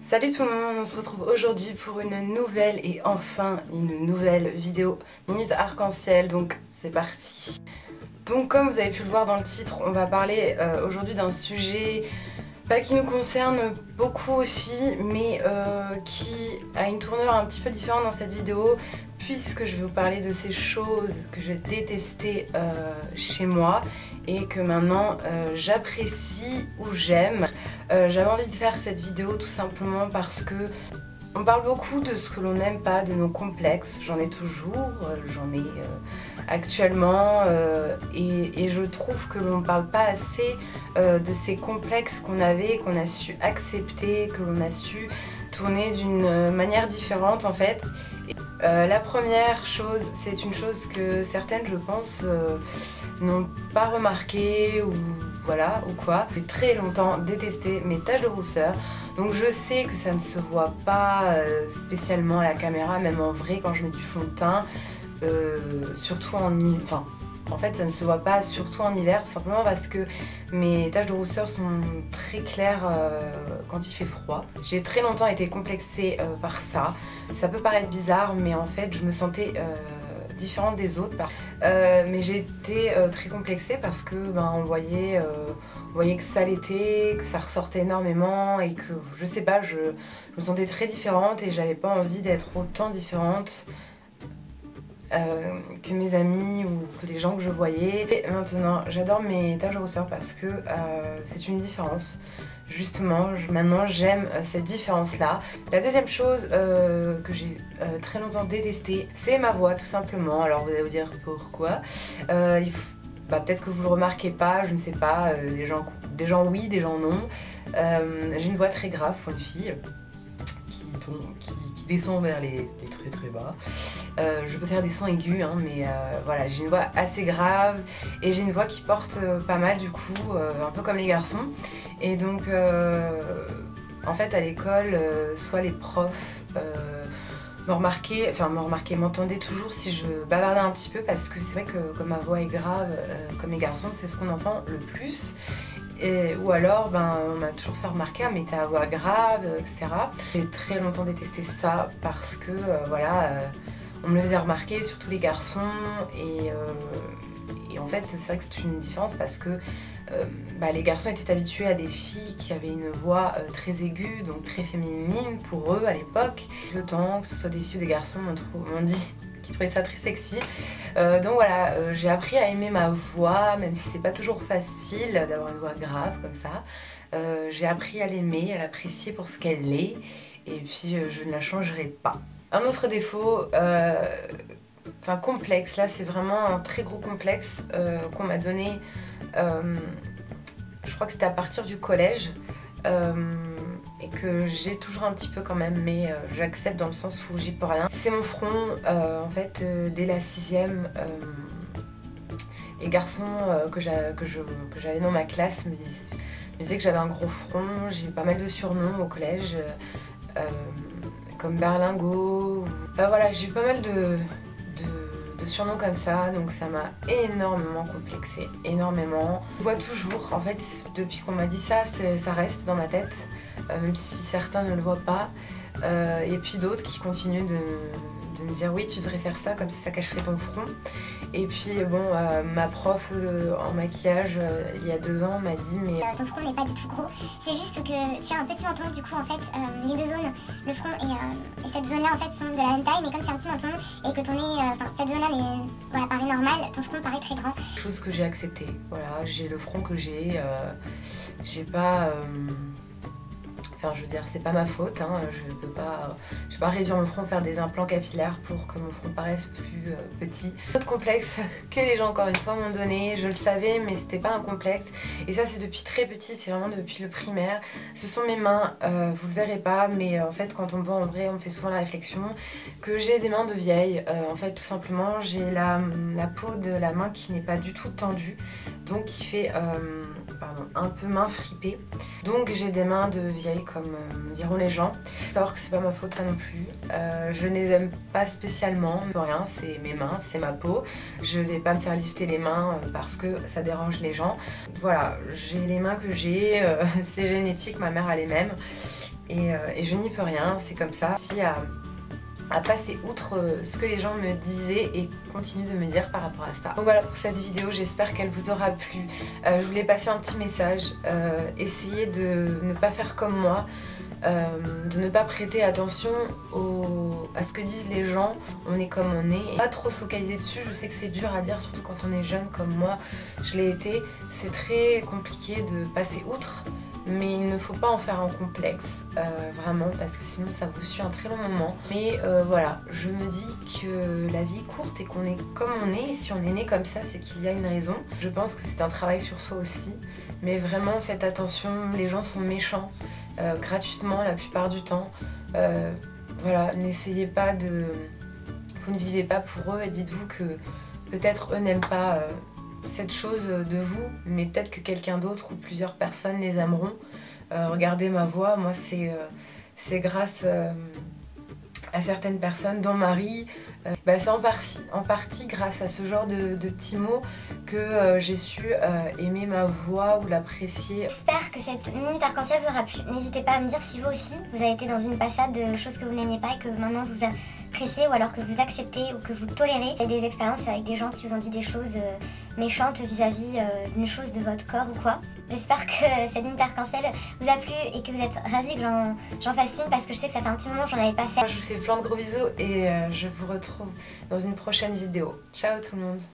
Salut tout le monde, on se retrouve aujourd'hui pour une nouvelle et enfin une nouvelle vidéo Minute Arc-en-Ciel, donc c'est parti. Donc comme vous avez pu le voir dans le titre, on va parler aujourd'hui d'un sujet qui nous concerne beaucoup aussi, mais qui a une tournure un petit peu différente dans cette vidéo, puisque je vais vous parler de ces choses que je détestais chez moi et que maintenant j'apprécie ou j'aime. J'avais envie de faire cette vidéo tout simplement parce que on parle beaucoup de ce que l'on n'aime pas, de nos complexes. J'en ai toujours, j'en ai actuellement et je trouve que l'on ne parle pas assez de ces complexes qu'on avait, qu'on a su accepter, que l'on a su tourner d'une manière différente en fait. La première chose, c'est une chose que certaines, je pense, n'ont pas remarqué ou voilà ou quoi. J'ai très longtemps détesté mes taches de rousseur, donc je sais que ça ne se voit pas spécialement à la caméra, même en vrai quand je mets du fond de teint, surtout en fait ça ne se voit pas surtout en hiver, tout simplement parce que mes taches de rousseur sont très claires quand il fait froid. J'ai très longtemps été complexée par ça. Ça peut paraître bizarre, mais en fait je me sentais différente des autres. Mais j'ai été très complexée parce que on voyait que ça l'était, que ça ressortait énormément et que je sais pas, je me sentais très différente et j'avais pas envie d'être autant différente que mes amis ou que les gens que je voyais. Et maintenant j'adore mes taches de rousseur parce que c'est une différence. Justement, maintenant j'aime cette différence là. La deuxième chose que j'ai très longtemps détestée, c'est ma voix tout simplement. Alors vous allez vous dire pourquoi. Peut-être que vous le remarquez pas, je ne sais pas, des gens oui, des gens non. J'ai une voix très grave pour une fille qui descend vers les très bas. Je peux faire des sons aigus, hein, mais voilà, j'ai une voix assez grave et j'ai une voix qui porte pas mal du coup, un peu comme les garçons. Et donc, en fait, à l'école, soit les profs m'entendaient toujours si je bavardais un petit peu, parce que c'est vrai que comme ma voix est grave, comme les garçons, c'est ce qu'on entend le plus. Ou alors on m'a toujours fait remarquer mais t'as la voix grave, etc. J'ai très longtemps détesté ça parce que on me le faisait remarquer, surtout les garçons, et en fait c'est vrai que c'est une différence parce que les garçons étaient habitués à des filles qui avaient une voix très aiguë, donc très féminine pour eux à l'époque. Le temps, que ce soit des filles ou des garçons, m'ont dit qu'ils trouvaient ça très sexy. Donc voilà, j'ai appris à aimer ma voix, même si c'est pas toujours facile d'avoir une voix grave comme ça. J'ai appris à l'aimer, à l'apprécier pour ce qu'elle est, et puis je ne la changerai pas. Un autre défaut, complexe, là c'est vraiment un très gros complexe qu'on m'a donné, je crois que c'était à partir du collège, et que j'ai toujours un petit peu quand même, mais j'accepte dans le sens où j'y peux rien. C'est mon front, en fait, dès la 6e, les garçons que j'avais dans ma classe me disaient que j'avais un gros front. J'ai eu pas mal de surnoms au collège, comme Berlingot. Voilà, j'ai eu pas mal de surnoms comme ça, donc ça m'a énormément complexée, énormément. Je vois toujours, en fait, depuis qu'on m'a dit ça, ça reste dans ma tête, même si certains ne le voient pas, et puis d'autres qui continuent de me dire oui, tu devrais faire ça, comme si ça cacherait ton front. Et puis ma prof en maquillage il y a 2 ans m'a dit mais ton front n'est pas du tout gros, c'est juste que tu as un petit menton, du coup en fait les deux zones, le front et cette zone là en fait sont de la même taille, mais comme tu as un petit menton et que ton nez, cette zone là paraît normale, ton front paraît très grand. Chose que j'ai acceptée, voilà, j'ai le front que j'ai pas... Enfin, je veux dire, c'est pas ma faute, hein. Je peux pas réduire mon front, faire des implants capillaires pour que mon front paraisse plus petit. Autre complexe que les gens, encore une fois, m'ont donné, je le savais, mais c'était pas un complexe. Et ça, c'est depuis très petite, c'est vraiment depuis le primaire. Ce sont mes mains, vous le verrez pas, mais en fait, quand on me voit en vrai, on me fait souvent la réflexion que j'ai des mains de vieille. En fait, tout simplement, j'ai la peau de la main qui n'est pas du tout tendue, donc qui fait... pardon. un peu mains fripées. Donc j'ai des mains de vieille comme diront les gens. Faut savoir que c'est pas ma faute ça non plus. Je ne les aime pas spécialement, rien, c'est mes mains, c'est ma peau. Je vais pas me faire lifter les mains parce que ça dérange les gens. Voilà, j'ai les mains que j'ai, c'est génétique, ma mère a les mêmes. Et je n'y peux rien, c'est comme ça. Si à passer outre ce que les gens me disaient et continuent de me dire par rapport à ça. Donc voilà pour cette vidéo, j'espère qu'elle vous aura plu. Je voulais passer un petit message, essayez de ne pas faire comme moi, de ne pas prêter attention à ce que disent les gens, on est comme on est. Pas trop se focaliser dessus, je sais que c'est dur à dire, surtout quand on est jeune comme moi, je l'ai été. C'est très compliqué de passer outre. Mais il ne faut pas en faire un complexe, vraiment, parce que sinon ça vous suit un très long moment. Mais voilà, je me dis que la vie est courte et qu'on est comme on est, et si on est né comme ça, c'est qu'il y a une raison. Je pense que c'est un travail sur soi aussi, mais vraiment faites attention, les gens sont méchants, gratuitement la plupart du temps. Voilà, n'essayez pas de... Vous ne vivez pas pour eux et dites-vous que peut-être eux n'aiment pas... cette chose de vous, mais peut-être que quelqu'un d'autre ou plusieurs personnes les aimeront. Regardez ma voix, moi c'est grâce à certaines personnes, dont Marie. C'est en partie grâce à ce genre de petits mots que j'ai su aimer ma voix ou l'apprécier. J'espère que cette minute arc-en-ciel vous aura plu. N'hésitez pas à me dire si vous aussi vous avez été dans une passade de choses que vous n'aimiez pas et que maintenant vous appréciez ou alors que vous acceptez ou que vous tolérez. Il y a des expériences avec des gens qui vous ont dit des choses méchantes vis-à-vis d'une chose de votre corps ou quoi. J'espère que cette minute arc-en-ciel vous a plu et que vous êtes ravis que j'en fasse une parce que je sais que ça fait un petit moment que j'en avais pas fait. Je vous fais plein de gros bisous et je vous retrouve dans une prochaine vidéo. Ciao tout le monde!